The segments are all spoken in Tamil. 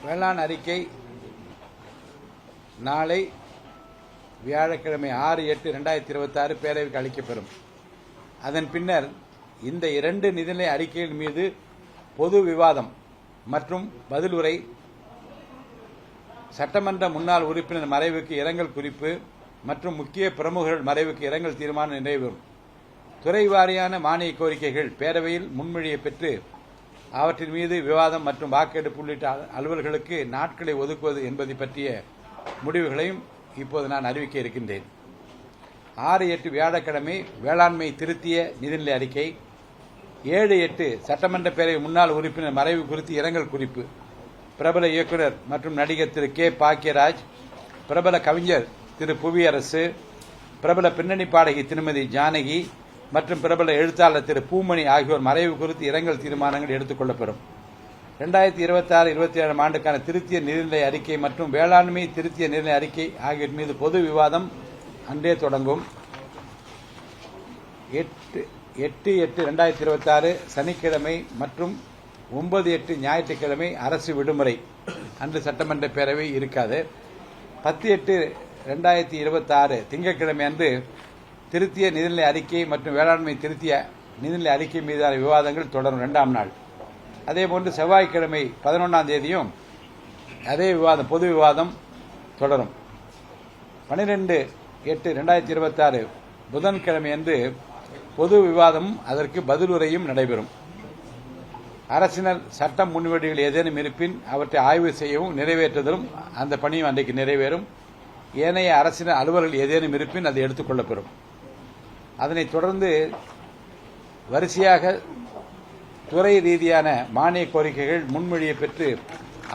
வேளாண் அறிக்கை நாளை வியாழக்கிழமை 6/8/2026 பேரவைக்கு அளிக்கப்பெறும். அதன் பின்னர் இந்த 2 நிதிநிலை அறிக்கைகள் மீது பொது விவாதம் மற்றும் பதிலுரை, சட்டமன்ற முன்னாள் உறுப்பினர் மறைவுக்கு இரங்கல் குறிப்பு மற்றும் முக்கிய பிரமுகர்கள் மறைவுக்கு இரங்கல் தீர்மானம் நிறைவேறும். துறை வாரியான மானிய கோரிக்கைகள் பேரவையில் முன்மொழியை பெற்று அவற்றின் மீது விவாதம் மற்றும் வாக்கெடுப்பு உள்ளிட்ட அலுவல்களுக்கு நாட்களை ஒதுக்குவது என்பதை பற்றிய முடிவுகளையும் இப்போது நான் அறிவிக்க இருக்கின்றேன். 6/8 வியாழக்கிழமை வேளாண்மை திருத்திய நிதிநிலை அறிக்கை, 7/8 சட்டமன்ற பேரவை முன்னாள் உறுப்பினர் மறைவு குறித்து இரங்கல் குறிப்பு, பிரபல இயக்குநர் மற்றும் நடிகர் திரு கே. பாக்கியராஜ், பிரபல கவிஞர் திரு புவியரசு, பிரபல பின்னணி பாடகி திருமதி ஜானகி மற்றும் பிரபல எழுத்தாளர் திரு பூமணி ஆகியோர் மறைவு குறித்து இரங்கல் தீர்மானங்கள் எடுத்துக் கொள்ளப்படும். 2026-27 ஆண்டுக்கான திருத்திய நிதிநிலை அறிக்கை மற்றும் வேளாண்மை திருத்திய நிதிநிலை அறிக்கை ஆகியோர் மீது பொது விவாதம் அன்றே தொடங்கும். 8/8/2026 சனிக்கிழமை மற்றும் 9/8 ஞாயிற்றுக்கிழமை அரசு விடுமுறை அன்று சட்டமன்ற பேரவை இருக்காது. 10/8/2026 திங்கட்கிழமை அன்று திருத்திய நிதிநிலை அறிக்கை மற்றும் வேளாண்மை திருத்திய நிதிநிலை அறிக்கை மீதான விவாதங்கள் தொடரும் 2ஆம் நாள். அதேபோன்று செவ்வாய்க்கிழமை 11ஆம் தேதியும் அதே விவாதம் பொது விவாதம் தொடரும். 12/8/2026 புதன்கிழமை அன்று பொது விவாதமும் அதற்கு பதிலுரையும் நடைபெறும். அரசினர் சட்ட முன்வடிவுகள் ஏதேனும் இருப்பின் அவற்றை ஆய்வு செய்யவும் நிறைவேற்றுதலும் அந்த பணியும் அன்றைக்கு நிறைவேறும். ஏனைய அரசினர் அலுவலர்கள் ஏதேனும் இருப்பின் அது எடுத்துக் கொள்ளப்பெறும். அதனைத் தொடர்ந்து வரிசையாக துறை ரீதியான மானிய கோரிக்கைகள் முன்மொழியை பெற்று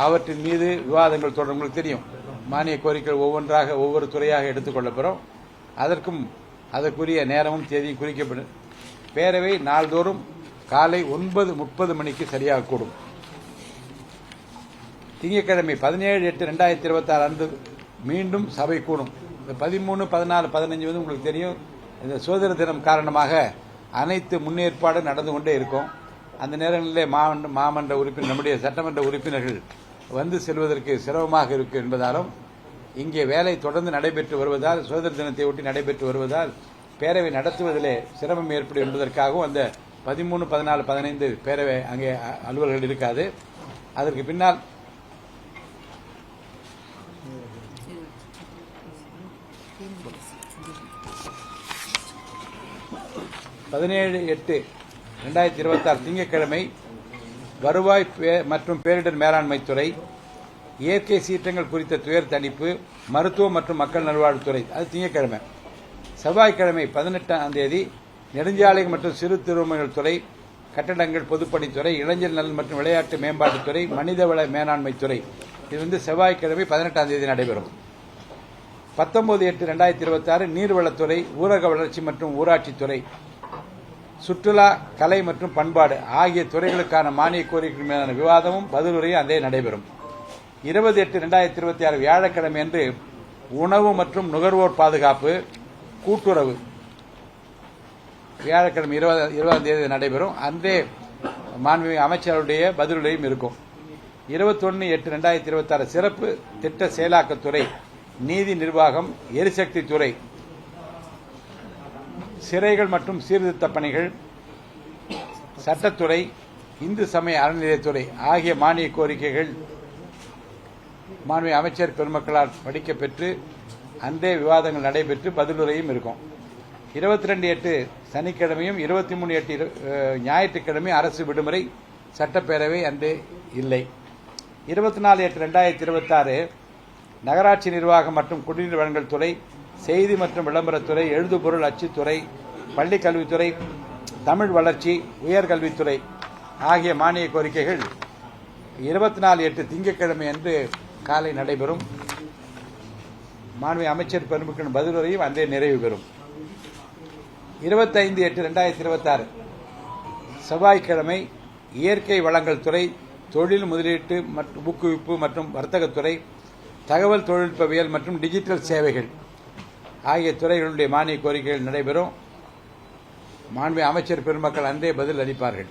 அவற்றின் மீது விவாதங்கள் தொடரும். உங்களுக்கு தெரியும், மானிய கோரிக்கைகள் ஒவ்வொன்றாக ஒவ்வொரு துறையாக எடுத்துக் கொள்ளப்பெறும். அதற்கும் அதற்குரிய நேரமும் தேதியும் குறிக்கப்படும். பேரவை நாள்தோறும் காலை 9:30 மணிக்கு சரியாக கூடும். திங்கட்கிழமை 17/8/2026 அன்று மீண்டும் சபை கூடும். 13, 14, 15 வந்து உங்களுக்கு தெரியும், இந்த சுதந்திர தினம் காரணமாக அனைத்து முன்னேற்பாடும் நடந்து கொண்டே இருக்கும். அந்த நேரங்களிலே மாமன்ற உறுப்பினர் நம்முடைய சட்டமன்ற உறுப்பினர்கள் வந்து செல்வதற்கு சிரமமாக இருக்கும் என்பதாலும் இங்கே வேலை தொடர்ந்து நடைபெற்று வருவதால், சுதந்திர தினத்தை ஒட்டி நடைபெற்று வருவதால் பேரவை நடத்துவதிலே சிரமம் ஏற்படும் என்பதற்காகவும் அந்த 13, 14, 15 பேரவை அங்கே அலுவலர்கள் இருக்காது. அதற்கு பின்னால் 17/8/2026 திங்கட்கிழமை வருவாய் மற்றும் பேரிடர் மேலாண்மை துறை, இயற்கை சீற்றங்கள் குறித்த துயர் தணிப்பு, மருத்துவம் மற்றும் மக்கள் நல்வாழ்வுத்துறை, அது திங்கட்கிழமை. செவ்வாய்க்கிழமை 18ஆம் தேதி நெடுஞ்சாலைகள் மற்றும் சிறு திருமணங்கள் துறை, கட்டடங்கள் பொதுப்பணித்துறை, இளைஞர் நலன் மற்றும் விளையாட்டு மேம்பாட்டுத்துறை, மனிதவள மேலாண்மை துறை, இது வந்து செவ்வாய்க்கிழமை 18ஆம் தேதி நடைபெறும். 19/8/2026 நீர்வளத்துறை, ஊரக வளர்ச்சி மற்றும் ஊராட்சித்துறை, சுற்றுலா, கலை மற்றும் பண்பாடு ஆகிய துறைகளுக்கான மானிய கோரிக்கைகள் மீதான விவாதமும் பதிலுரையும் அதே நடைபெறும். 20/8/2026 வியாழக்கிழமை அன்று உணவு மற்றும் நுகர்வோர் பாதுகாப்பு, கூட்டுறவு வியாழக்கிழமை 20ஆம் தேதி நடைபெறும். அன்றே மாண்புமிகு அமைச்சருடைய பதிலுரையும் இருக்கும். 21/8/2026 சிறப்பு திட்ட செயலாக்கத்துறை, நீதி நிர்வாகம், எரிசக்தி துறை, சிறைகள் மற்றும் சீர்திருத்த பணிகள், சட்டத்துறை, இந்து சமய அறநிலையத்துறை ஆகிய மானிய கோரிக்கைகள் மாண்புமிகு அமைச்சர் பெருமக்களால் படிக்கப்பெற்று அன்றே விவாதங்கள் நடைபெற்று பதிலுரையும் இருக்கும். 22/8 சனிக்கிழமையும் 23/8 ஞாயிற்றுக்கிழமை அரசு விடுமுறை, சட்டப்பேரவை அன்றே இல்லை. 24/8/2026 நகராட்சி நிர்வாகம் மற்றும் குடிநீர் வழங்கல் துறை, செய்தி மற்றும் விளம்பரத்துறை, எழுதுபொருள் அச்சுத்துறை, பள்ளிக் கல்வித்துறை, தமிழ் வளர்ச்சி, உயர்கல்வித்துறை ஆகிய மானிய கோரிக்கைகள் 24/8 திங்கட்கிழமை அன்று காலை நடைபெறும். மாண்புமிகு அமைச்சர் பெருமக்களின் பதிலுரையும் அன்றே நிறைவு பெறும். 25/8/2026 செவ்வாய்க்கிழமை இயற்கை வளங்கள் துறை, தொழில் முதலீட்டு மற்றும் ஊக்குவிப்பு மற்றும் வர்த்தகத்துறை, தகவல் தொழில்நுட்பவியல் மற்றும் டிஜிட்டல் சேவைகள் ஆகிய துறைகளுடைய மானிய கோரிக்கைகள் நடைபெறும். மாண்புமிகு அமைச்சர் பெருமக்கள் அன்றே பதில் அளிப்பார்கள்.